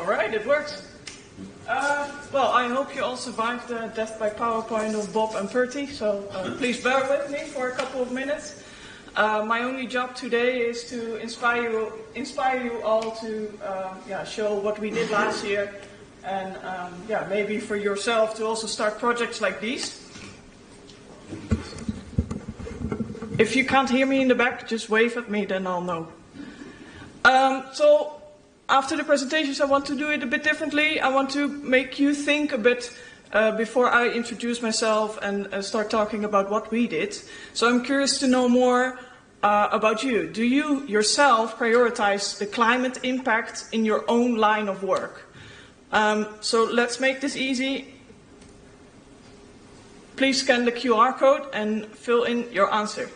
right, it works. Well, I hope you all survived the death by PowerPoint of Bob and Perty, so please bear with me for a couple of minutes. My only job today is to inspire you all to show what we did last year, and maybe for yourself to also start projects like these. If you can't hear me in the back, just wave at me, then I'll know. So after the presentations, I want to do it a bit differently. I want to make you think a bit before I introduce myself and start talking about what we did. So I'm curious to know more about you. Do you yourself prioritize the climate impact in your own line of work? So let's make this easy. Please scan the QR code and fill in your answer.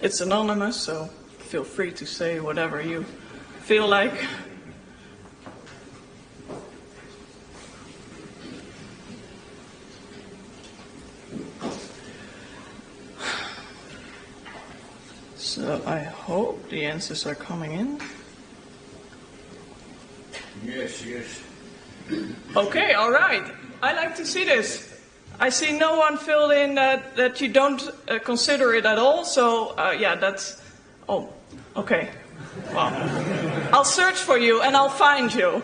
It's anonymous, so feel free to say whatever you feel like. So I hope the answers are coming in. Yes. Okay, all right. I like to see this. I see no one filled in that you don't consider it at all, so that's... Oh, okay. Well, I'll search for you and I'll find you.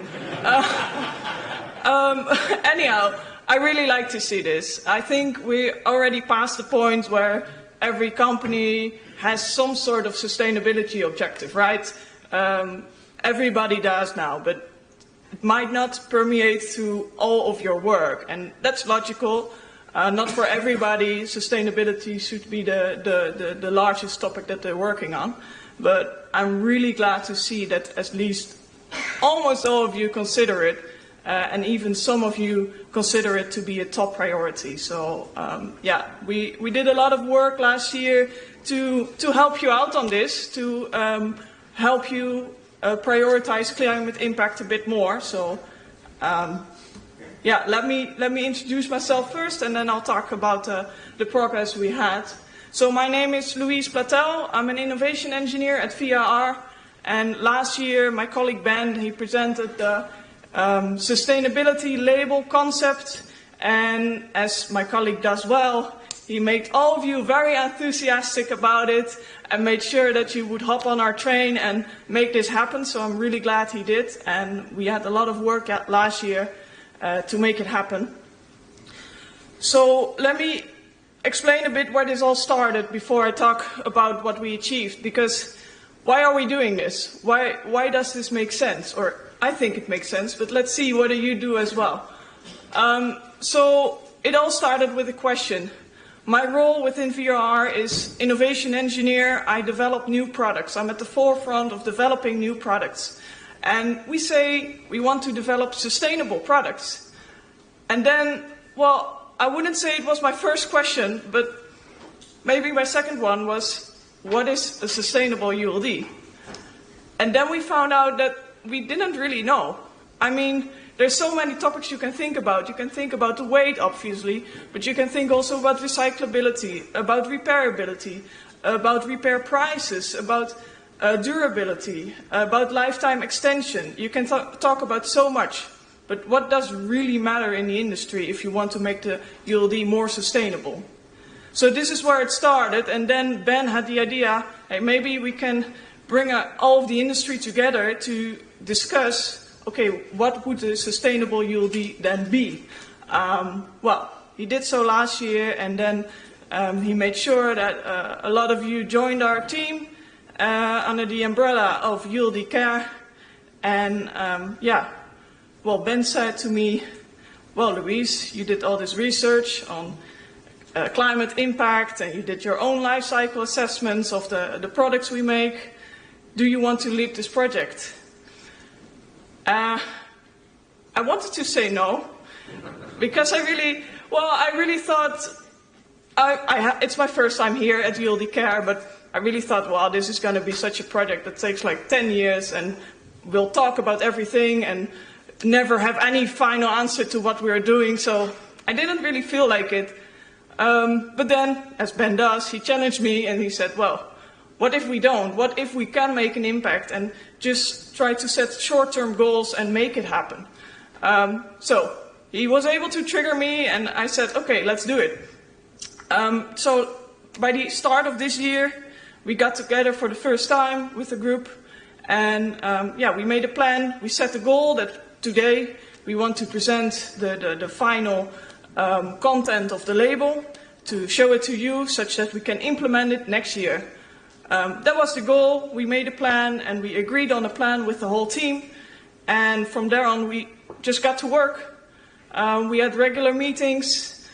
Anyhow, I really like to see this. I think we already passed the point where every company has some sort of sustainability objective, right? Everybody does now, but it might not permeate through all of your work, and that's logical. Not for everybody, sustainability should be the largest topic that they're working on. But I'm really glad to see that at least almost all of you consider it, and even some of you consider it to be a top priority. So we did a lot of work last year to help you out on this, to help you prioritize climate impact a bit more. So. Let me introduce myself first, and then I'll talk about the progress we had. So my name is Louise Platel. I'm an innovation engineer at VRR, and last year my colleague Ben, he presented the sustainability label concept, and as my colleague does well, he made all of you very enthusiastic about it and made sure that you would hop on our train and make this happen. So I'm really glad he did, and we had a lot of work last year to make it happen. So let me explain a bit where this all started before I talk about what we achieved, because why are we doing this? Why does this make sense? Or I think it makes sense, but let's see whether you do as well. So it all started with a question. My role within VRR is innovation engineer. I develop new products. I'm at the forefront of developing new products. And we say we want to develop sustainable products. And then, well, I wouldn't say it was my first question, but maybe my second one was, what is a sustainable ULD? And then we found out that we didn't really know. I mean, there's so many topics you can think about. You can think about the weight, obviously, but you can think also about recyclability, about repairability, about repair prices, about durability, about lifetime extension. You can talk about so much, but what does really matter in the industry if you want to make the ULD more sustainable? So this is where it started, and then Ben had the idea, hey, maybe we can bring all of the industry together to discuss, okay, what would a sustainable ULD then be? Well, he did so last year, and then he made sure that a lot of you joined our team under the umbrella of ULD Care. And well, Ben said to me, well, Louise, you did all this research on climate impact, and you did your own life cycle assessments of the products we make. Do you want to lead this project? I wanted to say no, because I really thought It's my first time here at ULD Care, but I really thought, wow, this is going to be such a project that takes like 10 years, and we'll talk about everything and never have any final answer to what we're doing. So I didn't really feel like it. But then, as Ben does, he challenged me and he said, well, what if we don't? What if we can make an impact and just try to set short-term goals and make it happen? So he was able to trigger me, and I said, okay, let's do it. So by the start of this year, we got together for the first time with the group, and we made a plan. We set a goal that today we want to present the final content of the label, to show it to you such that we can implement it next year. That was the goal. We made a plan, and we agreed on a plan with the whole team, and from there on we just got to work. We had regular meetings.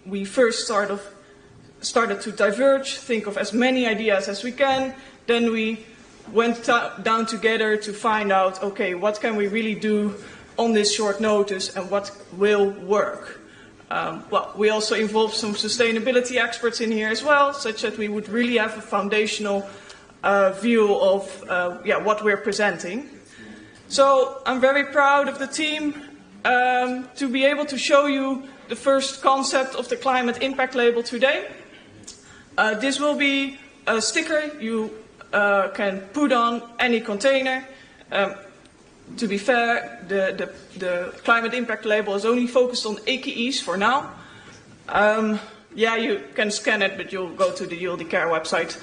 We first started to diverge, think of as many ideas as we can. Then we went down together to find out, okay, what can we really do on this short notice and what will work. We also involved some sustainability experts in here as well, such that we would really have a foundational view of what we're presenting. So I'm very proud of the team to be able to show you the first concept of the climate impact label today. This will be a sticker you can put on any container. To be fair, the climate impact label is only focused on AKEs for now. You can scan it, but you'll go to the ULD Care website.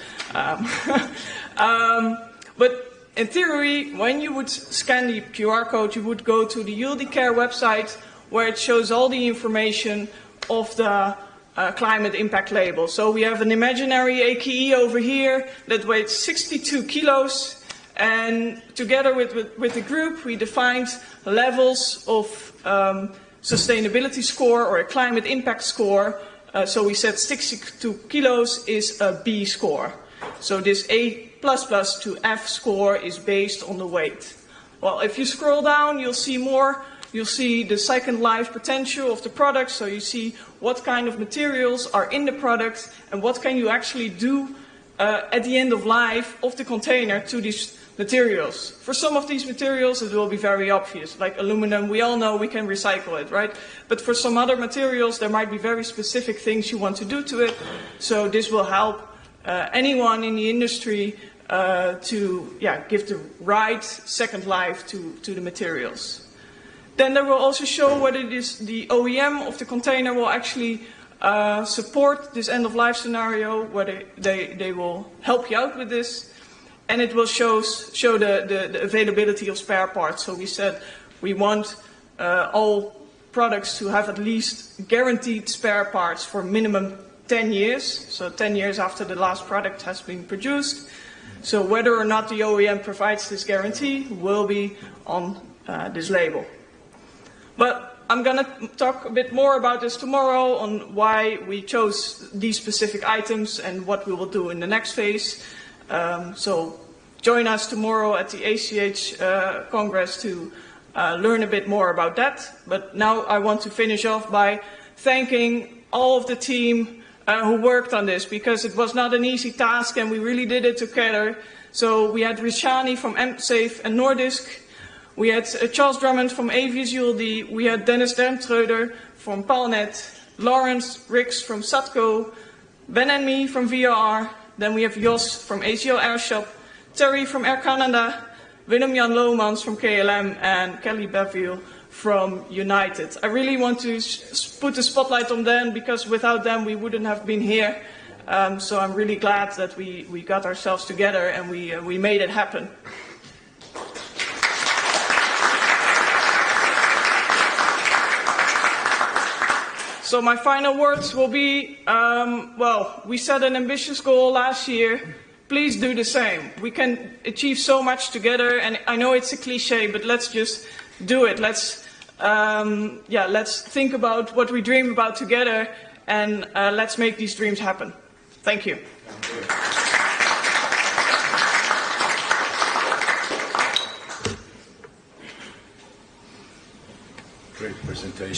But in theory, when you would scan the QR code, you would go to the ULD Care website, where it shows all the information of the climate impact label. So we have an imaginary AKE over here that weighs 62 kilos. And together with the group, we defined levels of sustainability score or a climate impact score. So we said 62 kilos is a B score. So this A++ to F score is based on the weight. Well, if you scroll down, you'll see more. You'll see the second life potential of the product. So you see what kind of materials are in the product and what can you actually do at the end of life of the container to these materials. For some of these materials it will be very obvious, like aluminum, we all know we can recycle it, right? But for some other materials there might be very specific things you want to do to it, so this will help anyone in the industry to give the right second life to the materials. Then they will also show whether it is the OEM of the container will actually support this end-of-life scenario, whether they will help you out with this. And it will show the availability of spare parts. So we said we want all products to have at least guaranteed spare parts for minimum 10 years. So 10 years after the last product has been produced. So whether or not the OEM provides this guarantee will be on this label. But I'm going to talk a bit more about this tomorrow on why we chose these specific items and what we will do in the next phase. So join us tomorrow at the ACH Congress to learn a bit more about that. But now I want to finish off by thanking all of the team who worked on this, because it was not an easy task and we really did it together. So we had Rishani from MSafe and Nordisk. We had Charles Drummond from Avius ULD. We had Dennis Dermtreuder from Palnet. Lawrence Ricks from Satco. Ben and me from VRR. Then we have Jos from ACO Airshop, Terry from Air Canada, Willem-Jan Lohmans from KLM, and Kelly Beville from United. I really want to put the spotlight on them, because without them we wouldn't have been here. So I'm really glad that we got ourselves together and we made it happen. So my final words will be, we set an ambitious goal last year. Please do the same. We can achieve so much together, and I know it's a cliche, but let's just do it. Let's think about what we dream about together, and let's make these dreams happen. Thank you. Great presentation.